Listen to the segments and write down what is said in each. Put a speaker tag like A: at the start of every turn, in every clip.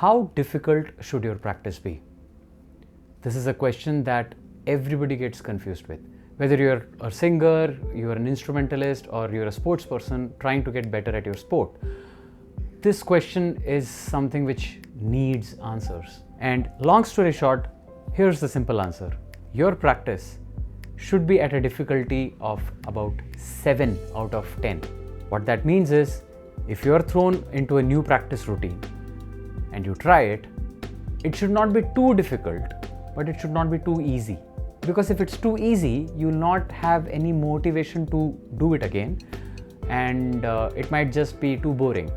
A: How difficult should your practice be? This is a question that everybody gets confused with. Whether you're a singer, you're an instrumentalist, or you're a sports person trying to get better at your sport, this question is something which needs answers. And long story short, here's the simple answer. Your practice should be at a difficulty of about 7 out of 10. What that means is, if you're thrown into a new practice routine and you try it, it should not be too difficult, but it should not be too easy. Because if it's too easy, you'll not have any motivation to do it again, and it might just be too boring.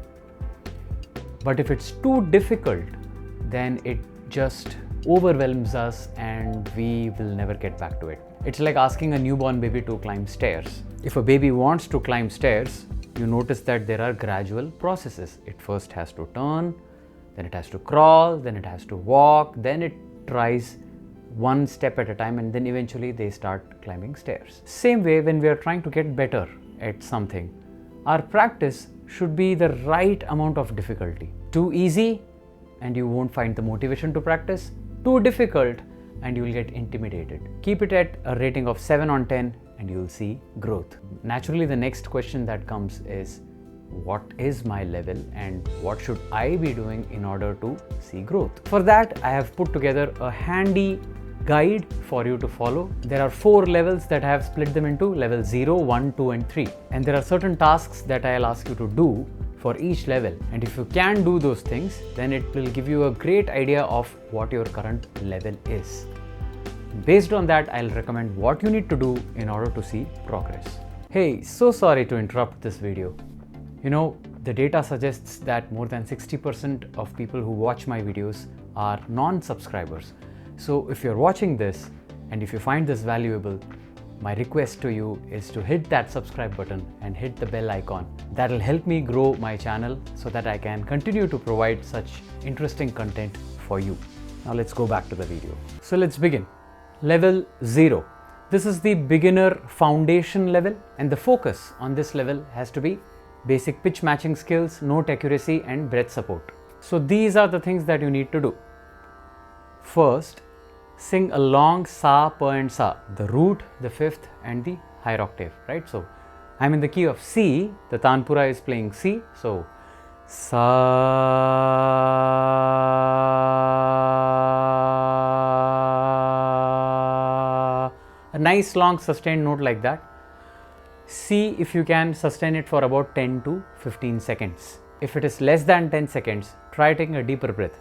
A: But if it's too difficult, then it just overwhelms us and we will never get back to it. It's like asking a newborn baby to climb stairs. If a baby wants to climb stairs, you notice that there are gradual processes. It first has to turn, then it has to crawl, then it has to walk, then it tries one step at a time, and then eventually they start climbing stairs. Same way, when we are trying to get better at something, our practice should be the right amount of difficulty. Too easy and you won't find the motivation to practice. Too difficult and you will get intimidated. Keep it at a rating of 7 on 10 and you will see growth. Naturally, the next question that comes is, what is my level and what should I be doing in order to see growth? For that, I have put together a handy guide for you to follow. There are 4 levels that I have split them into: level 0, 1, 2 and 3. And there are certain tasks that I'll ask you to do for each level. And if you can do those things, then it will give you a great idea of what your current level is. Based on that, I'll recommend what you need to do in order to see progress. Hey, so sorry to interrupt this video. You know, the data suggests that more than 60% of people who watch my videos are non-subscribers. So if you're watching this and if you find this valuable, my request to you is to hit that subscribe button and hit the bell icon. That'll help me grow my channel so that I can continue to provide such interesting content for you. Now let's go back to the video. So let's begin. Level 0. This is the beginner foundation level, and the focus on this level has to be basic pitch matching skills, note accuracy and breath support. So these are the things that you need to do. First, sing a long sa, pa and sa, the root, the fifth and the higher octave, right? So I'm in the key of C, the tanpura is playing C, so sa, a nice long sustained note like that. See if you can sustain it for about 10 to 15 seconds. If it is less than 10 seconds, try taking a deeper breath.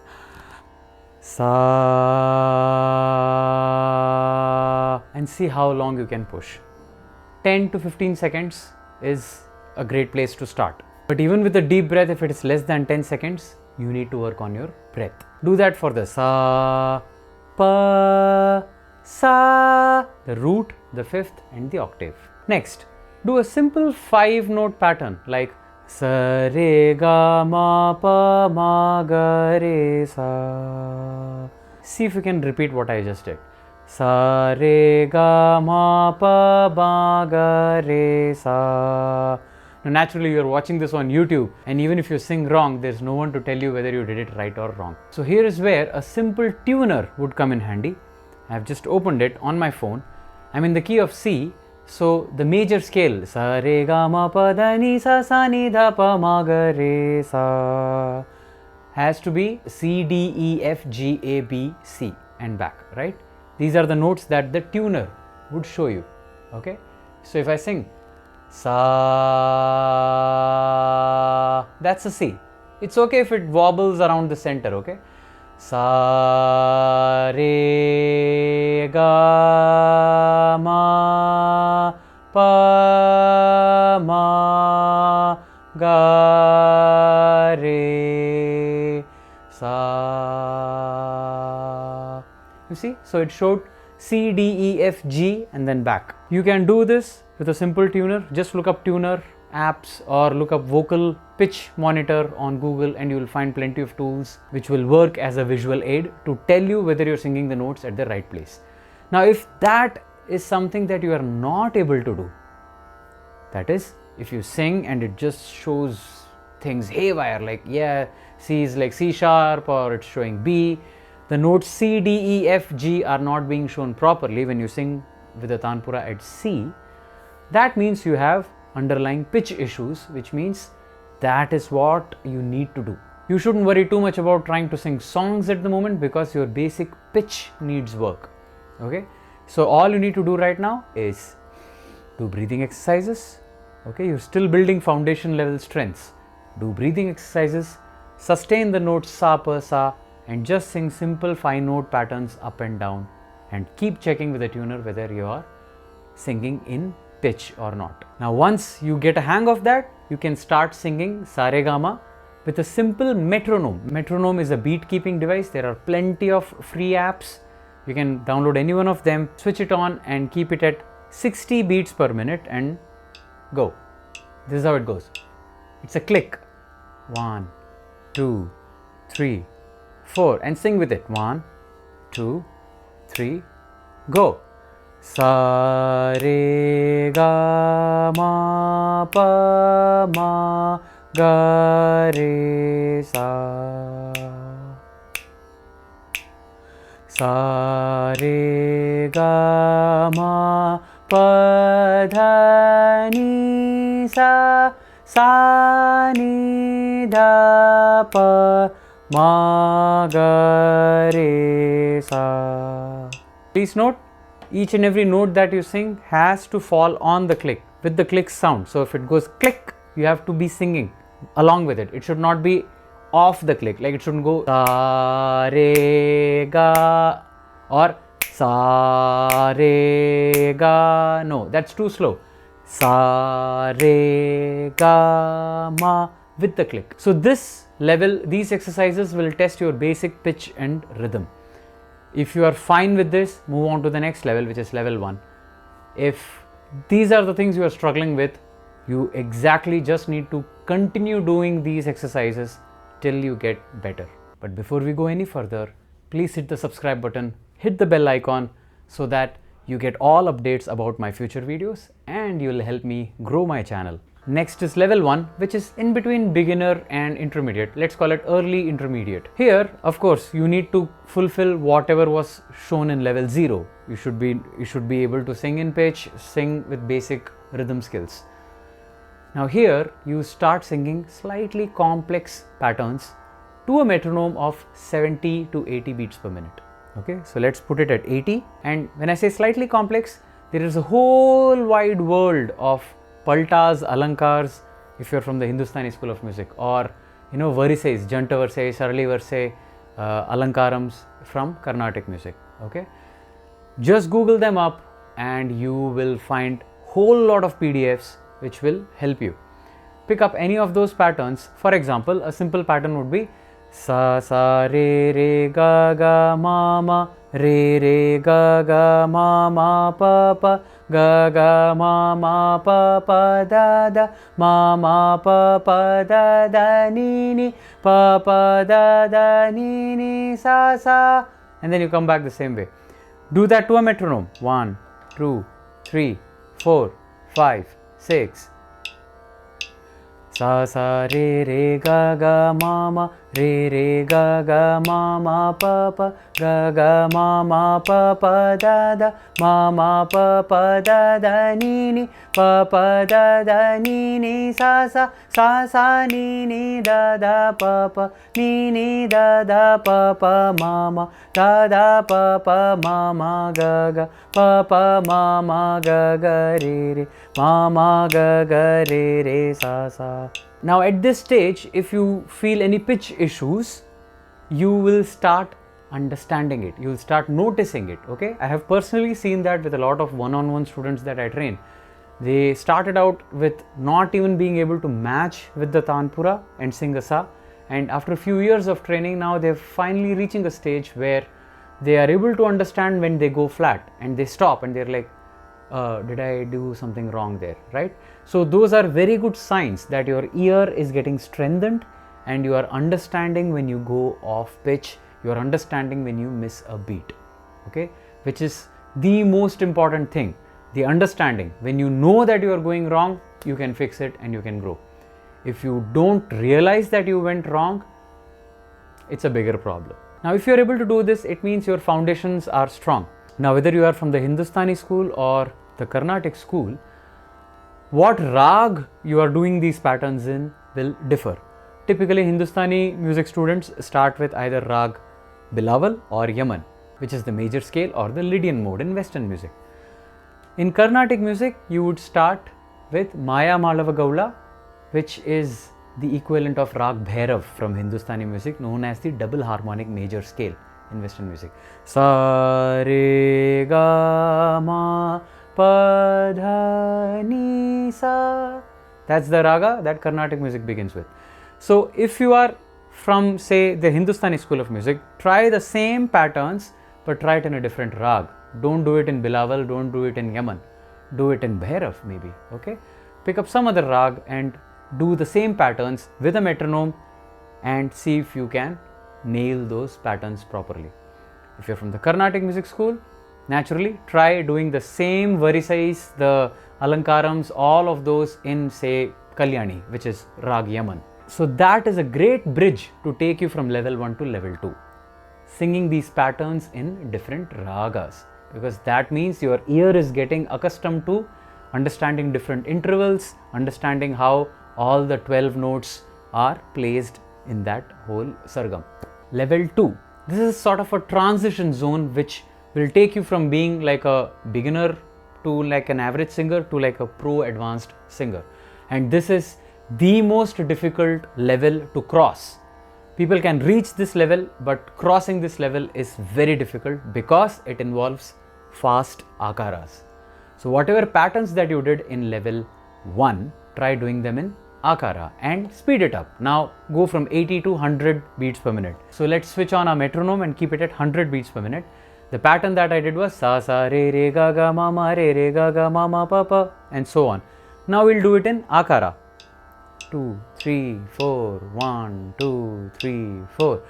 A: Sa, and see how long you can push. 10 to 15 seconds is a great place to start. But even with a deep breath, if it is less than 10 seconds, you need to work on your breath. Do that for the sa, pa, sa, the root, the fifth and the octave. Next, do a simple 5-note pattern like sa, re, ga, ma, pa, ma, ga, re, sa. See if you can repeat what I just did. Sa, re, ga, ma, pa, ma, ga, re, sa. Now naturally you are watching this on YouTube, and even if you sing wrong, there's no one to tell you whether you did it right or wrong. So here is where a simple tuner would come in handy. I have just opened it on my phone. I'm in the key of C. So the major scale, sa, re, ga, ma, pa, da, ni, sa, ni, da, pa, ma, ga, re, sa, has to be C, D, E, F, G, A, B, C and back, right? These are the notes that the tuner would show you, okay? So if I sing sa, that's a C. It's okay if it wobbles around the center, okay? Sa, re, ga, ma, pa, ma, ga, re, sa. You see? So it showed C, D, E, F, G and then back. You can do this with a simple tuner. Just look up tuner apps or look up vocal pitch monitor on Google and you will find plenty of tools which will work as a visual aid to tell you whether you're singing the notes at the right place. Now if that is something that you are not able to do, that is, if you sing and it just shows things haywire, like C is like C sharp or it's showing B. The notes C, D, E, F, G are not being shown properly when you sing with the Tanpura at C. That means you have underlying pitch issues, which means that is what you need to do. You shouldn't worry too much about trying to sing songs at the moment because your basic pitch needs work. Okay, so all you need to do right now is do breathing exercises. Okay, you're still building foundation level strengths. Do breathing exercises, sustain the notes sa, pa, sa, and just sing simple 5-note patterns up and down, and keep checking with the tuner whether you are singing in pitch or not. Now once you get a hang of that, you can start singing sa re ga ma with a simple metronome. Metronome is a beat keeping device. There are plenty of free apps. You can download any one of them, switch it on and keep it at 60 beats per minute and go. This is how it goes. It's a click. 1, 2, 3, 4 and sing with it. 1, 2, 3, go. Sa re ga ma pa ma ga re sa. Sa re ga ma pa dha ni sa ni dha pa ma ga re sa. Please note, each and every note that you sing has to fall on the click with the click sound. So if it goes click, you have to be singing along with it. It should not be off the click, like it shouldn't go sa re ga or sa re ga. No, that's too slow. Sa re ga ma with the click. So this level, these exercises will test your basic pitch and rhythm. If you are fine with this, move on to the next level, which is level 1. If these are the things you are struggling with, you exactly just need to continue doing these exercises till you get better. But before we go any further, please hit the subscribe button, hit the bell icon so that you get all updates about my future videos and you'll help me grow my channel. Next is level 1, which is in between beginner and intermediate. Let's call it early intermediate. Here, of course, you need to fulfill whatever was shown in level 0. You should be able to sing in pitch, sing with basic rhythm skills. Now here, you start singing slightly complex patterns to a metronome of 70 to 80 beats per minute. Okay, so let's put it at 80. And when I say slightly complex, there is a whole wide world of paltas, alankars, if you're from the Hindustani school of music, or varises, janta verse, sarali verse, alankarams from Carnatic music. Okay, just Google them up and you will find whole lot of PDFs which will help you. Pick up any of those patterns. For example, a simple pattern would be sa sa re re ga ga ma ma re re ga ga ma ma pa pa ga ga ma ma pa pa da da ma pa pa da da ni ni pa pa da da ni ni sa sa, and then you come back the same way. Do that to a metronome. 1, 2, 3, 4, 5, 6. Sa sa re re ga ga ma ma re re ga ga ma ma pa pa ga ga ma pa pa da da ma pa pa da da ni ni pa pa da da ni ni sa sa ni ni da da pa ni da da pa ma da pa ma ga pa ma ga re ma ga re sa. Now at this stage, if you feel any pitch issues, you will start understanding it, you will start noticing it. Okay, I have personally seen that with a lot of one-on-one students that I train. They started out with not even being able to match with the Tanpura and sing a sa, and after a few years of training, now they're finally reaching a stage where they are able to understand when they go flat and they stop and they're like, did I do something wrong there, right? So those are very good signs that your ear is getting strengthened and you are understanding when you go off pitch, you are understanding when you miss a beat, okay, which is the most important thing, the understanding. When you know that you are going wrong, you can fix it and you can grow. If you don't realize that you went wrong, it's a bigger problem. Now, if you're able to do this, it means your foundations are strong. Now, whether you are from the Hindustani school or the Carnatic school, what rag you are doing these patterns in will differ. Typically, Hindustani music students start with either rag Bilawal or Yaman, which is the major scale, or the Lydian mode in Western music. In Carnatic music, you would start with Maya Malava Gaula, which is the equivalent of Rag Bhairav from Hindustani music, known as the double harmonic major scale in Western music. Sa re ga ma pa dha ni sa. That's the raga that Carnatic music begins with. So if you are from, say, the Hindustani school of music, try the same patterns but try it in a different rag. Don't do it in Bilawal, don't do it in Yaman, do it in Bhairav maybe, okay? Pick up some other rag and do the same patterns with a metronome and see if you can nail those patterns properly. If you're from the Carnatic music school, naturally try doing the same varisais, the alankarams, all of those in, say, Kalyani, which is Rag Yaman. So that is a great bridge to take you from level 1 to level 2. Singing these patterns in different ragas, because that means your ear is getting accustomed to understanding different intervals, understanding how all the 12 notes are placed in that whole sargam. Level 2. This is sort of a transition zone which will take you from being like a beginner to like an average singer to like a pro advanced singer. And this is the most difficult level to cross. People can reach this level, but crossing this level is very difficult because it involves fast akaras. So whatever patterns that you did in level 1, try doing them in akara and speed it up. Now go from 80 to 100 beats per minute. So let's switch on our metronome and keep it at 100 beats per minute. The pattern that I did was sa sa re re ga ga ma ma re ga ga ma ma pa pa, and so on. Now we'll do it in akara. 2, 3, 4, 1, 2, 3, 4.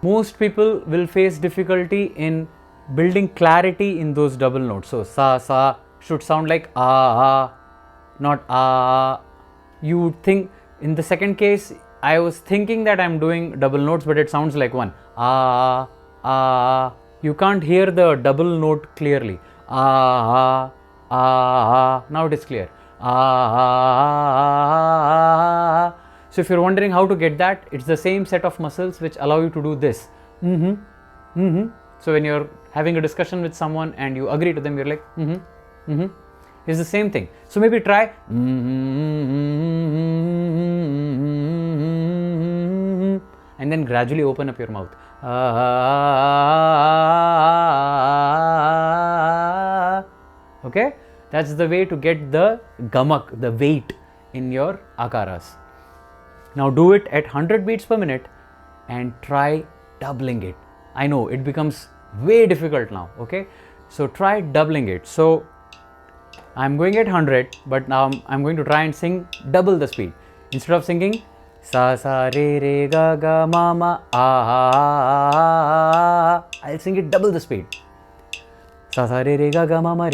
A: Most people will face difficulty in building clarity in those double notes. So sa sa should sound like ah, not ah. You would think in the second case, I was thinking that I'm doing double notes, but it sounds like one. Ah, ah. You can't hear the double note clearly. Ah, ah. Now it is clear. Ah. So if you're wondering how to get that, it's the same set of muscles which allow you to do this. So when you're having a discussion with someone and you agree to them, you're like It's the same thing. So maybe try and then gradually open up your mouth. Okay, that's the way to get the gamak, the weight in your akaras. Now do it at 100 beats per minute and try doubling it. I know it becomes way difficult now, okay? So try doubling it. So I'm going at 100, but now I'm going to try and sing double the speed. Instead of singing sa sa re re ga ga ma ma ah, I'll sing it double the speed. Sa sa re re ga ga ma ma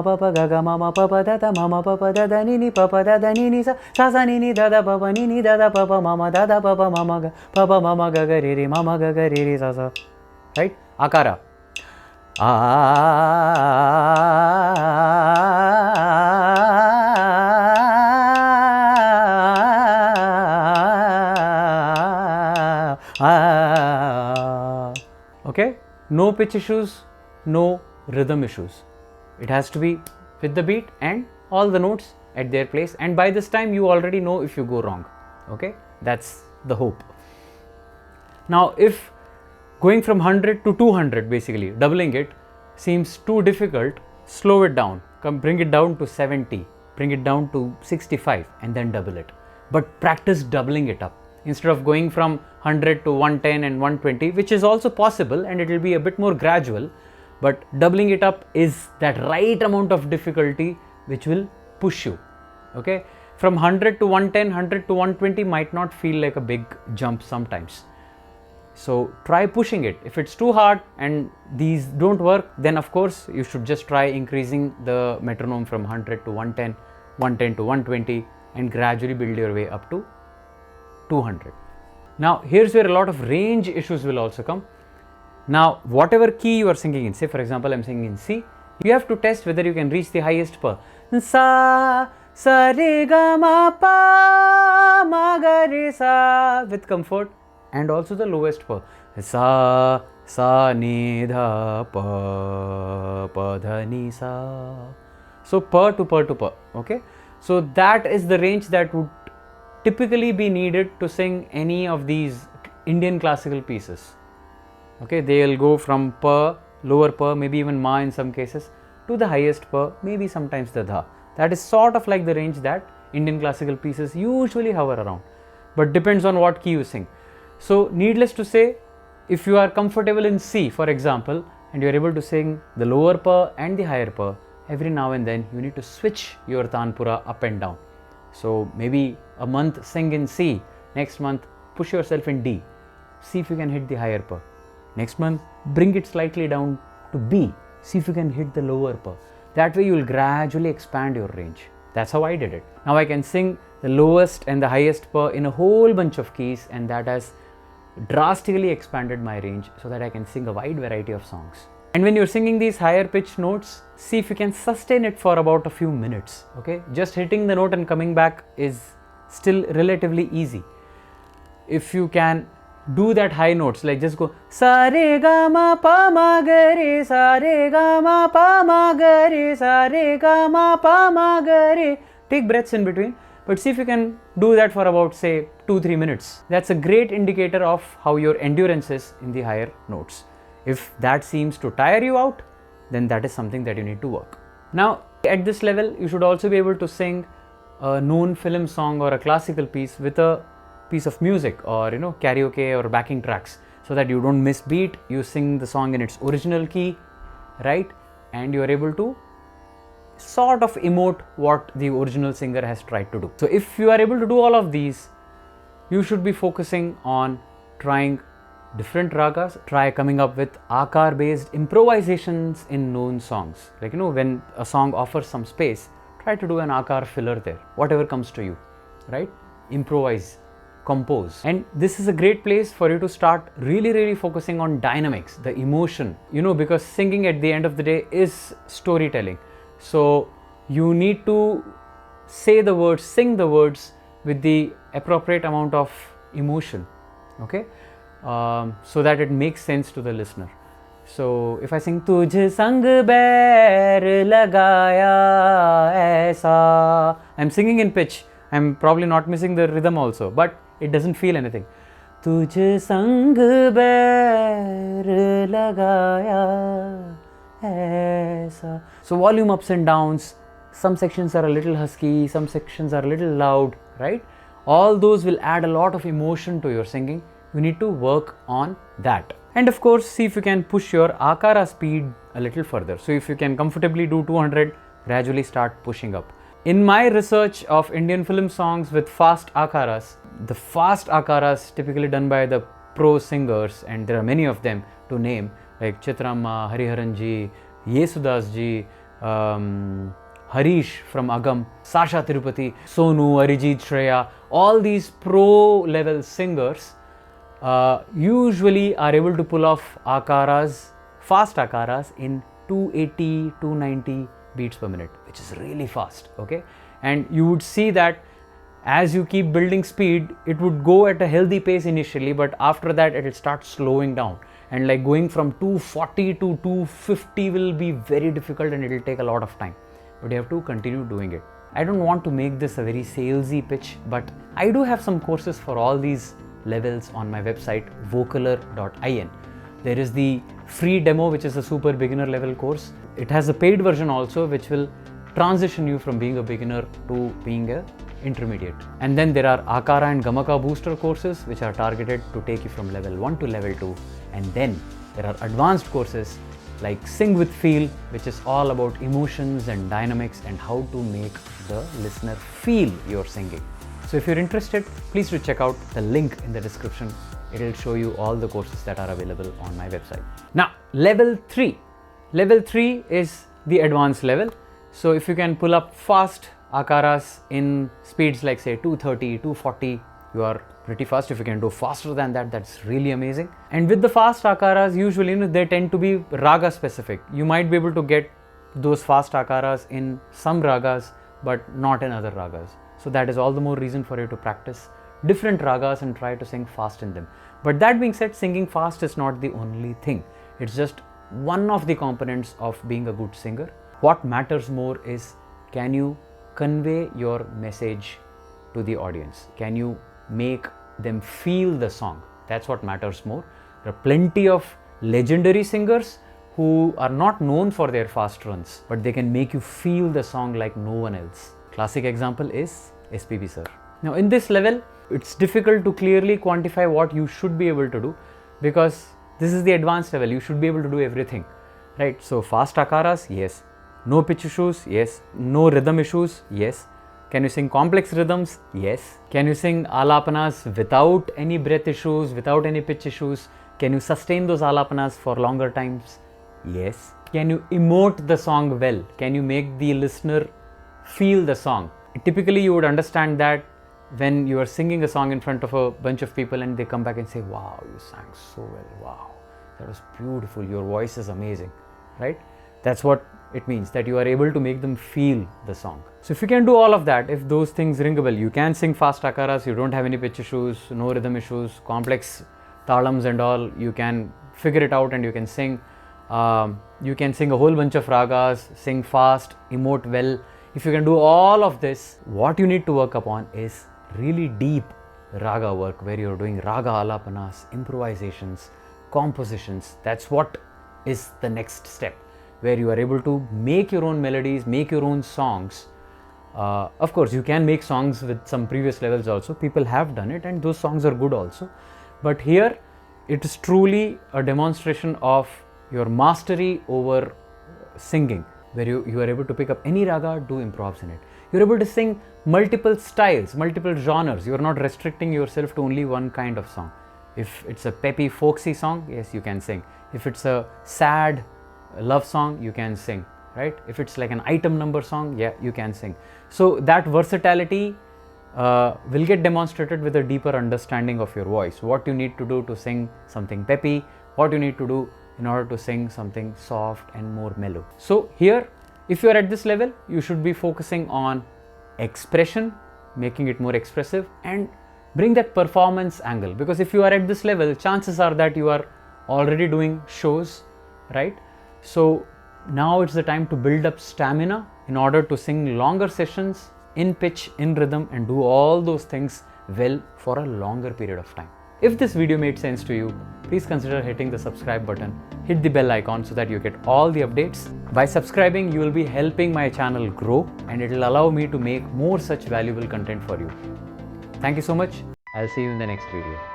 A: pa pa ga ma ma pa pa da da ma ma pa pa da da ni pa pa da da ni sa sa sa ni da da pa pa ni da da pa pa ma ma da da pa pa ma ma ga pa pa ma ma ga ga re re sa sa. Right? Akara. Okay? No pitch issues, no rhythm issues. It has to be with the beat and all the notes at their place, and by this time you already know if you go wrong. Okay? That's the hope. Now if going from 100 to 200, basically doubling it, seems too difficult, slow it down, bring it down to 70, bring it down to 65 and then double it. But practice doubling it up. instead of going from 100 to 110 and 120, which is also possible and it will be a bit more gradual, but doubling it up is that right amount of difficulty which will push you. Okay, from 100 to 110, 100 to 120 might not feel like a big jump sometimes. So try pushing it. If it's too hard and these don't work, then of course you should just try increasing the metronome from 100 to 110, 110 to 120 and gradually build your way up to 200. Now here's where a lot of range issues will also come. Now whatever key you are singing in, say for example I'm singing in C, you have to test whether you can reach the highest pa. Sa, sa re ga ma pa ma ga re sa with comfort, and also the lowest pa. Sa, sa ni dha pa, pa dha ni sa. So pa to pa to pa, okay. So that is the range that would typically be needed to sing any of these Indian classical pieces. Okay, they'll go from pa, lower pa, maybe even ma in some cases, to the highest pa, maybe sometimes the dha. That is sort of like the range that Indian classical pieces usually hover around, but depends on what key you sing. So needless to say, if you are comfortable in C for example, and you are able to sing the lower pa and the higher pa, every now and then you need to switch your tanpura up and down. So maybe a month sing in C, next month push yourself in D, see if you can hit the higher pa. Next month bring it slightly down to B, see if you can hit the lower pa. That way you will gradually expand your range. That's how I did it. Now I can sing the lowest and the highest pa in a whole bunch of keys, and that has drastically expanded my range so that I can sing a wide variety of songs. And when you're singing these higher pitched notes, see if you can sustain it for about a few minutes. Okay, just hitting the note and coming back is still relatively easy. If you can do that high notes, like just go sa re ga ma pa ma ga re, sa re ga ma pa ma ga re, sa re ga ma pa ma ga re. Take breaths in between, but see if you can do that for about say 2-3 minutes. That's a great indicator of how your endurance is in the higher notes. If that seems to tire you out, then that is something that you need to work. Now at this level you should also be able to sing a known film song or a classical piece with a piece of music, or karaoke or backing tracks, so that you don't miss beat. You sing the song in its original key, right, and you are able to sort of emote what the original singer has tried to do. So if you are able to do all of these, you should be focusing on trying different ragas. Try coming up with akar based improvisations in known songs. Like when a song offers some space, try to do an akar filler there, whatever comes to you, right? Improvise, compose. And this is a great place for you to start really focusing on dynamics, the emotion, because singing at the end of the day is storytelling. So you need to say the words, sing the words with the appropriate amount of emotion, okay, so that it makes sense to the listener. So if I sing Tujh sang bair lagaya aisa, I'm singing in pitch, I'm probably not missing the rhythm also, but it doesn't feel anything. Tujh sang bair lagaya aisa. So volume ups and downs, some sections are a little husky, some sections are a little loud, right? All those will add a lot of emotion to your singing. You need to work on that. And of course, see if you can push your akara speed a little further. So if you can comfortably do 200, gradually start pushing up. In my research of Indian film songs with fast akaras, the fast akaras typically done by the pro singers, and there are many of them to name, like Chitramma, Hariharan ji, Yesudas ji, Harish from Agam, Sasha Tirupati, Sonu, Arijit, Shreya, all these pro level singers usually are able to pull off akaras, fast akaras in 280, 290 beats per minute, which is really fast, okay? And you would see that as you keep building speed, it would go at a healthy pace initially, but after that it will start slowing down. And like going from 240 to 250 will be very difficult and it will take a lot of time. But you have to continue doing it. I don't want to make this a very salesy pitch, but I do have some courses for all these levels on my website vocaler.in. There is the free demo, which is a super beginner level course. It has a paid version also, which will transition you from being a beginner to being a intermediate. And then there are Akara and Gamaka booster courses, which are targeted to take you from level 1 to level 2. And then there are advanced courses like Sing with Feel, which is all about emotions and dynamics and how to make the listener feel your singing. So if you're interested, please do check out the link in the description. It will show you all the courses that are available on my website. Now, level 3. Level 3 is the advanced level. So if you can pull up fast akaras in speeds like say 230, 240, you are pretty fast. If you can do faster than that, that's really amazing. And with the fast akaras, usually they tend to be raga specific. You might be able to get those fast akaras in some ragas, but not in other ragas. So that is all the more reason for you to practice different ragas and try to sing fast in them. But that being said, singing fast is not the only thing. It's just one of the components of being a good singer. What matters more is, can you convey your message to the audience? Can you make them feel the song? That's what matters more. There are plenty of legendary singers who are not known for their fast runs, but they can make you feel the song like no one else. Classic example is SPB sir. Now in this level, it's difficult to clearly quantify what you should be able to do, because this is the advanced level. You should be able to do everything, right? So fast akaras, yes. No pitch issues, yes. No rhythm issues, yes. Can you sing complex rhythms? Yes. Can you sing alapanas without any breath issues, without any pitch issues? Can you sustain those alapanas for longer times? Yes. Can you emote the song well? Can you make the listener feel the song? Typically, you would understand that when you are singing a song in front of a bunch of people and they come back and say, wow, you sang so well, wow, that was beautiful, your voice is amazing, right? That's what it means, that you are able to make them feel the song. So if you can do all of that, if those things ring a bell, you can sing fast akaras, you don't have any pitch issues, no rhythm issues, complex talams and all, you can figure it out and you can sing. You can sing a whole bunch of ragas, sing fast, emote well. If you can do all of this, what you need to work upon is really deep raga work, where you're doing raga alapanas, improvisations, compositions. That's what is the next step, where you are able to make your own melodies, make your own songs. Of course, you can make songs with some previous levels also. People have done it and those songs are good also. But here, it is truly a demonstration of your mastery over singing, where you are able to pick up any raga, do improvs in it. You're able to sing multiple styles, multiple genres. You're not restricting yourself to only one kind of song. If it's a peppy, folksy song, yes, you can sing. If it's a sad love song, you can sing, right? If it's like an item number song, yeah, you can sing. So that versatility will get demonstrated with a deeper understanding of your voice. What you need to do to sing something peppy, what you need to do in order to sing something soft and more mellow. So here, if you are at this level, you should be focusing on expression, making it more expressive, and bring that performance angle. Because if you are at this level, chances are that you are already doing shows, right? So now it's the time to build up stamina in order to sing longer sessions in pitch, in rhythm, and do all those things well for a longer period of time. If this video made sense to you, please consider hitting the subscribe button, hit the bell icon so that you get all the updates. By subscribing, you will be helping my channel grow and it will allow me to make more such valuable content for you. Thank you so much. I'll see you in the next video.